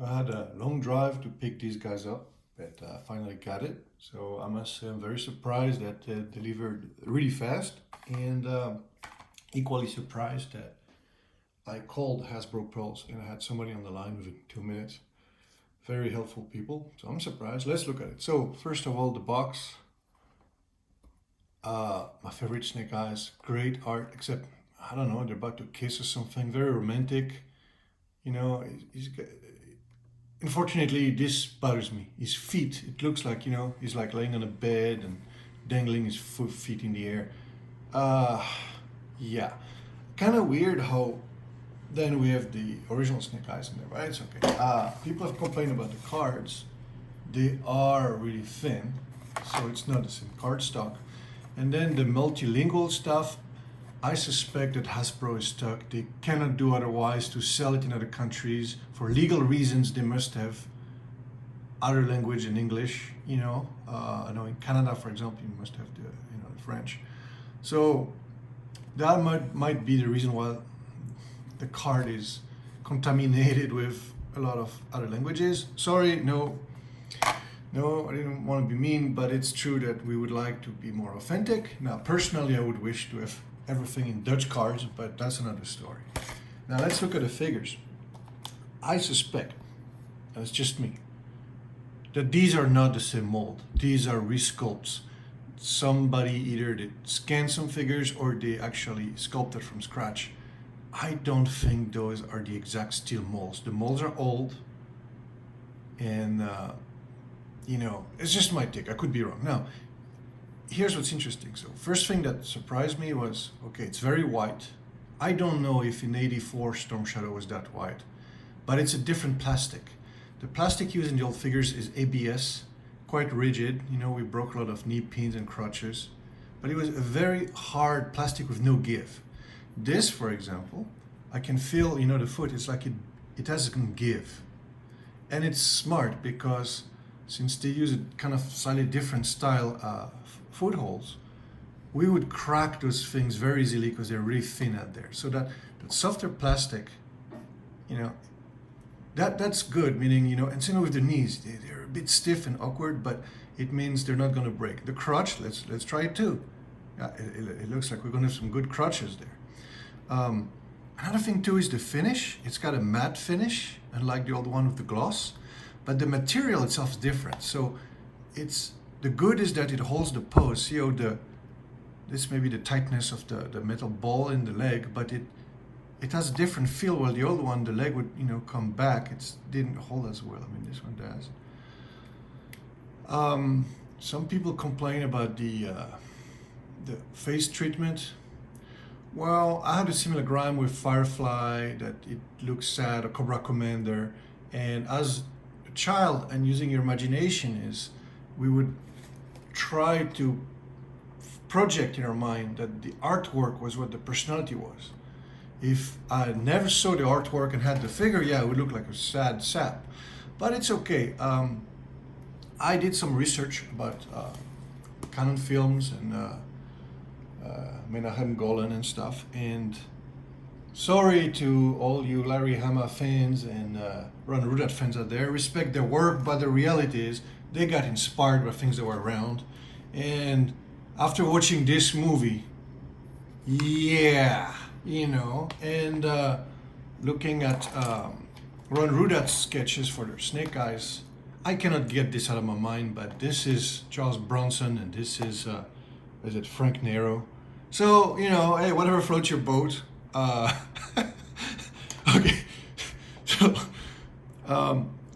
I had a long drive to pick these guys up, but finally got it. So I must say I'm very surprised that they delivered really fast, and equally surprised that I called Hasbro Pulse and I had somebody on the line within 2 minutes. Very helpful people, so I'm surprised. Let's look at it. So first of all, the box. My favorite Snake Eyes, great art, except I don't know, they're about to kiss or something. Very romantic. You know, unfortunately, this bothers me. His feet, it looks like, he's like laying on a bed and dangling his feet in the air. Uh, yeah. Kind of weird how then we have the original Snake Eyes in there, but it's okay. People have complained about the cards. They are really thin, so it's not the same card stock. And then the multilingual stuff, I suspect that Hasbro is stuck. They cannot do otherwise to sell it in other countries. For legal reasons, they must have other language in English. I know in Canada, for example, you must have the French. So that might be the reason why the card is contaminated with a lot of other languages. Sorry, no, I didn't want to be mean, but it's true that we would like to be more authentic. Now, personally, I would wish to have everything in Dutch cards, but that's another story. Now, let's look at the figures. I suspect, and it's just me, that these are not the same mold. These are resculpts. Somebody either did scan some figures or they actually sculpted from scratch. I don't think those are the exact steel molds. The molds are old, and it's just my take. I could be wrong. Now, here's what's interesting. So, first thing that surprised me was, okay, it's very white. I don't know if in '84 Storm Shadow was that white, but it's a different plastic. The plastic used in the old figures is ABS, quite rigid. We broke a lot of knee pins and crutches, but it was a very hard plastic with no give. This, for example, I can feel, the foot, it's like it has a give. And it's smart because since they use a kind of slightly different style footholds, we would crack those things very easily because they're really thin out there. So that softer plastic, that's good, meaning, and same with the knees, they're a bit stiff and awkward, but it means they're not going to break. The crutch, let's try it too. Yeah, it looks like we're going to have some good crutches there. Another thing too is the finish. It's got a matte finish, unlike the old one with the gloss, but the material itself is different. So the good is that it holds the pose. See how this may be the tightness of the metal ball in the leg, but it has a different feel. While the old one, the leg would come back. It didn't hold as well. I mean, this one does. Some people complain about the face treatment. Well, I had a similar grime with Firefly, that it looks sad, or Cobra Commander, and as a child and using your imagination we would try to project in our mind that the artwork was what the personality was. If I never saw the artwork and had the figure, it would look like a sad sap. But it's okay. I did some research about Canon films and Menahem Golan and stuff, and sorry to all you Larry Hama fans and Ron Rudat fans out there, respect their work, but the reality is they got inspired by things that were around, and after watching this movie, and looking at Ron Rudat's sketches for their Snake Eyes, I cannot get this out of my mind, but this is Charles Bronson and this is it Frank Nero? So, hey, whatever floats your boat. Okay.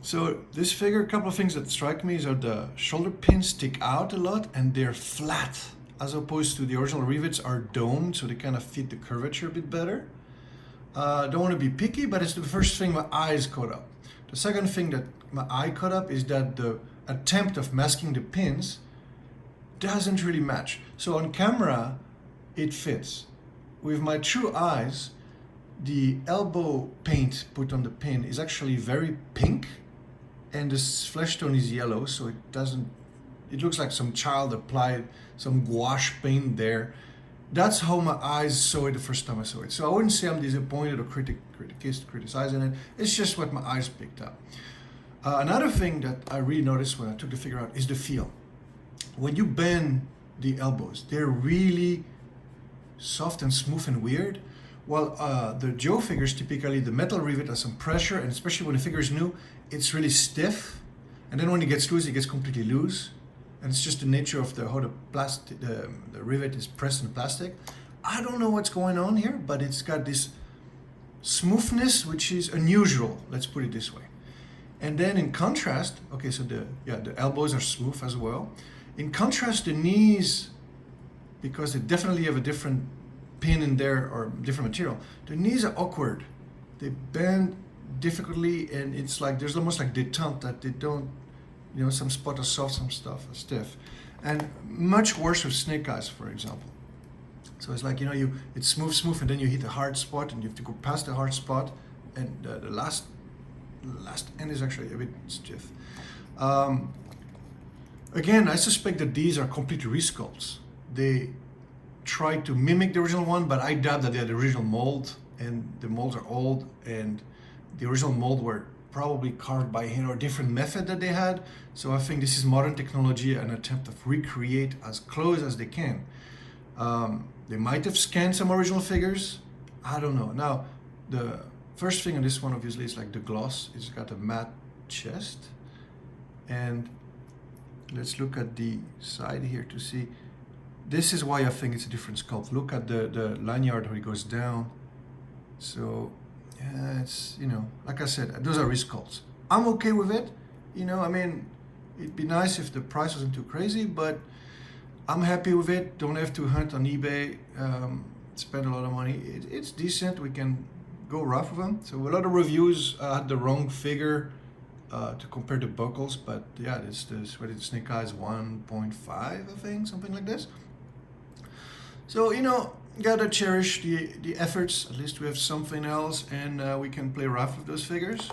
So this figure, a couple of things that strike me is that the shoulder pins stick out a lot and they're flat, as opposed to the original rivets are domed, so they kind of fit the curvature a bit better. Don't want to be picky, but it's the first thing my eyes caught up. The second thing that my eye caught up is that the attempt of masking the pins doesn't really match. So on camera, it fits. With my true eyes, the elbow paint put on the pin is actually very pink, and the flesh tone is yellow, so it looks like some child applied some gouache paint there. That's how my eyes saw it the first time I saw it. So I wouldn't say I'm disappointed or criticizing it. It's just what my eyes picked up. Another thing that I really noticed when I took the figure out is the feel. When you bend the elbows, they're really soft and smooth and weird. While the Joe figures, typically the metal rivet has some pressure, and especially when the figure is new, it's really stiff. And then when it gets loose, it gets completely loose. And it's just the nature of how the rivet is pressed in the plastic. I don't know what's going on here, but it's got this smoothness which is unusual, let's put it this way. And then in contrast, okay, so the elbows are smooth as well. In contrast, the knees, because they definitely have a different pin in there or different material, the knees are awkward. They bend difficultly, and it's like there's almost like detente, that they don't, some spots are soft, some stuff are stiff. And much worse with snake eyes, for example. So it's like, it's smooth, and then you hit a hard spot, and you have to go past the hard spot, and the last end is actually a bit stiff. Again, I suspect that these are complete resculpts. They try to mimic the original one, but I doubt that they had the original mold, and the molds are old, and the original mold were probably carved by hand or a different method that they had. So I think this is modern technology, an attempt to recreate as close as they can. They might have scanned some original figures. I don't know. Now, the first thing on this one obviously is like the gloss. It's got a matte chest. And let's look at the side here to see. This is why I think it's a different sculpt. Look at the lanyard where it goes down. So yeah, it's, like I said, those are resculpts. I'm okay with it. It'd be nice if the price wasn't too crazy, but I'm happy with it. Don't have to hunt on eBay, spend a lot of money. It's decent. We can go rough with them. So a lot of reviews had the wrong figure to compare the buckles, but yeah, it's Snake Eyes 1.5, I think, something like this. So, gotta cherish the efforts. At least we have something else, and we can play rough with those figures.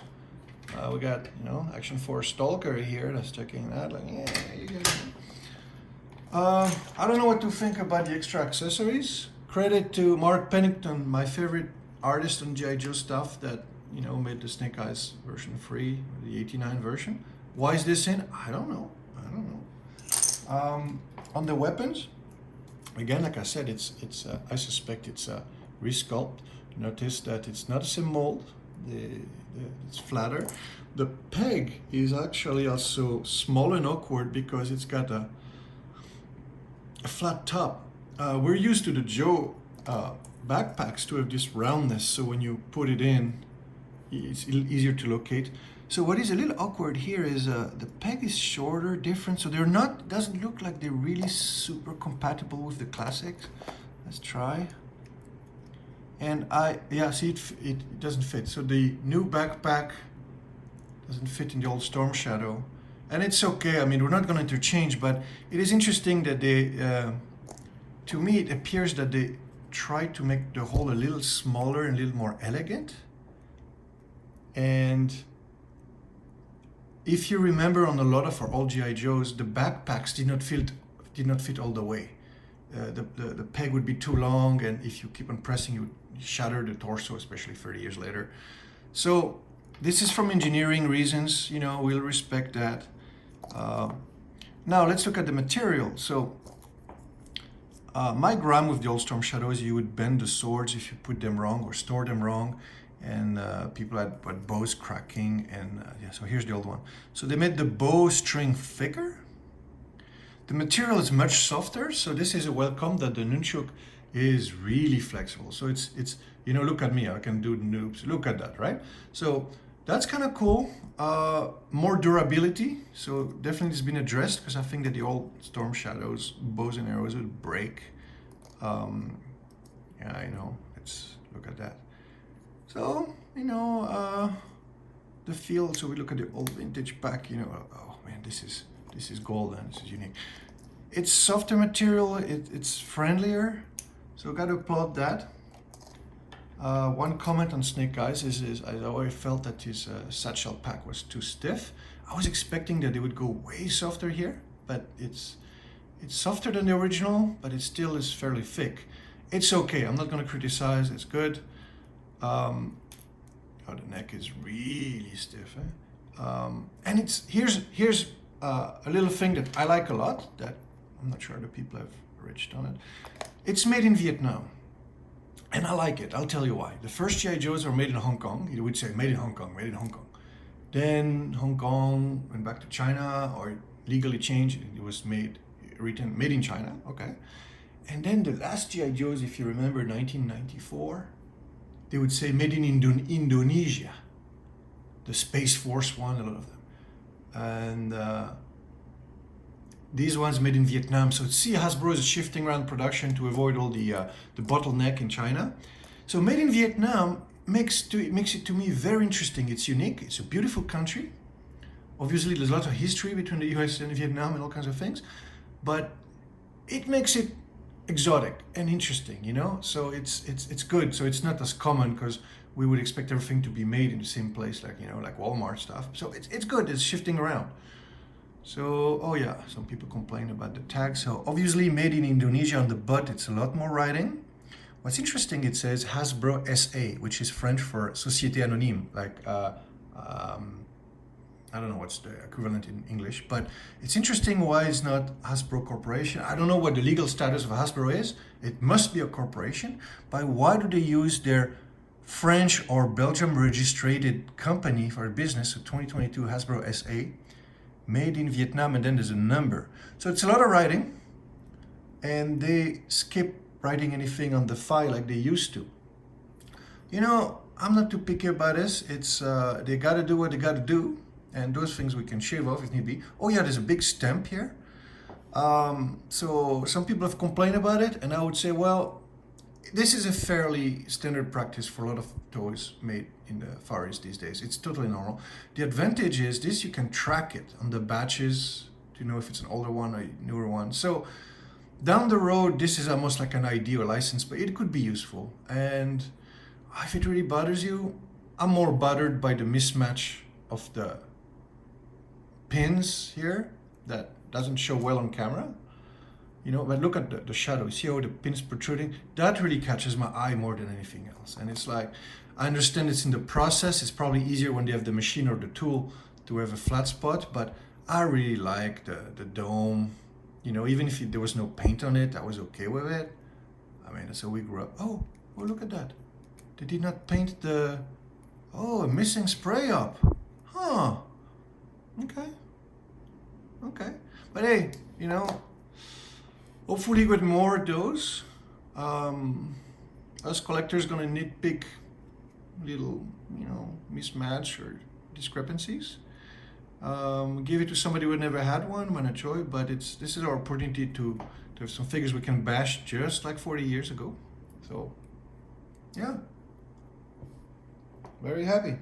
We got, Action Force Stalker here that's checking that. Like, yeah, you guys. I don't know what to think about the extra accessories. Credit to Mark Pennington, my favorite artist on G.I. Joe stuff, that made the Snake Eyes version free, the '89 version. Why is this in? I don't know. On the weapons, again, like I said, it's I suspect it's a resculpt. Notice that it's not the same mold. It's flatter. The peg is actually also small and awkward because it's got a flat top. We're used to the Joe backpacks to have this roundness, so when you put it in, it's easier to locate. So what is a little awkward here is the peg is shorter, different, so they're not, doesn't look like they're really super compatible with the classics. Let's try. And see, it doesn't fit. So the new backpack doesn't fit in the old Storm Shadow. And it's okay, I mean, we're not going to interchange, but it is interesting that they, to me, it appears that they try to make the hole a little smaller and a little more elegant. And if you remember, on a lot of our old G.I. Joes, the backpacks did not fit all the way. The peg would be too long, and if you keep on pressing, you would shatter the torso, especially 30 years later. So this is from engineering reasons, we'll respect that. Now let's look at the material. So my gram with the old Storm Shadow is you would bend the swords if you put them wrong or store them wrong, and people had bows cracking, and so here's the old one. So they made the bowstring thicker. The material is much softer, so this is a welcome that the nunchuk is really flexible. So it's look at me, I can do noobs. Look at that, right? So that's kind of cool. More durability, so definitely it's been addressed, because I think that the old Storm Shadows bows and arrows would break. Look at that. So the feel. So we look at the old vintage pack. Oh man, this is golden. This is unique. It's softer material. It's friendlier. So got to applaud that. One comment on Snake Eyes is I always felt that his satchel pack was too stiff. I was expecting that it would go way softer here, but it's softer than the original, but it still is fairly thick. It's okay. I'm not going to criticize. It's good. The neck is really stiff. And here's a little thing that I like a lot, that I'm not sure other people have reached on it. It's made in Vietnam. And I like it. I'll tell you why. The first G.I. Joes were made in Hong Kong. You would say made in Hong Kong, made in Hong Kong. Then Hong Kong went back to China, or legally changed. It was made in China. Okay. And then the last G.I. Joes, if you remember, 1994, they would say made in Indonesia. The Space Force one, a lot of them. And these ones made in Vietnam. So see, Hasbro is shifting around production to avoid all the bottleneck in China. So made in Vietnam makes it to me very interesting. It's unique. It's a beautiful country. Obviously, there's a lot of history between the US and Vietnam and all kinds of things, but it makes it exotic and interesting, you know. So it's good. So it's not as common, because we would expect everything to be made in the same place, like, you know, like Walmart stuff. So it's good. It's shifting around. So, oh yeah, some people complain about the tag. So obviously made in Indonesia on the butt, it's a lot more writing. What's interesting, it says Hasbro SA, which is French for Société Anonyme, like, I don't know what's the equivalent in English, but it's interesting why it's not Hasbro Corporation. I don't know what the legal status of Hasbro is. It must be a corporation, but why do they use their French or Belgium registered company for a business? So 2022 Hasbro SA, made in Vietnam, and then there's a number. So it's a lot of writing, and they skip writing anything on the file like they used to. You know, I'm not too picky about this. It's they gotta do what they gotta do, and those things we can shave off if need be. Oh yeah, there's a big stamp here. So some people have complained about it, and I would say, well, this is a fairly standard practice for a lot of toys made in the Far East these days. It's totally normal. The advantage is this: you can track it on the batches to know if it's an older one or a newer one. So down the road, this is almost like an ID or license, but it could be useful. And if it really bothers you, I'm more bothered by the mismatch of the pins here that doesn't show well on camera. You know, but look at the shadow. See how the pin's protruding? That really catches my eye more than anything else. And it's like, I understand it's in the process. It's probably easier when they have the machine or the tool to have a flat spot, but I really like the dome. You know, even if there was no paint on it, I was okay with it. I mean, that's how we grew up. Oh, look at that. They did not paint a missing spray up. Huh. Okay. But hey, you know, hopefully with more of those, us collectors gonna nitpick little, you know, mismatch or discrepancies. Give it to somebody who never had one, when a joy, but this is our opportunity to have some figures we can bash just like 40 years ago. So, yeah, very happy.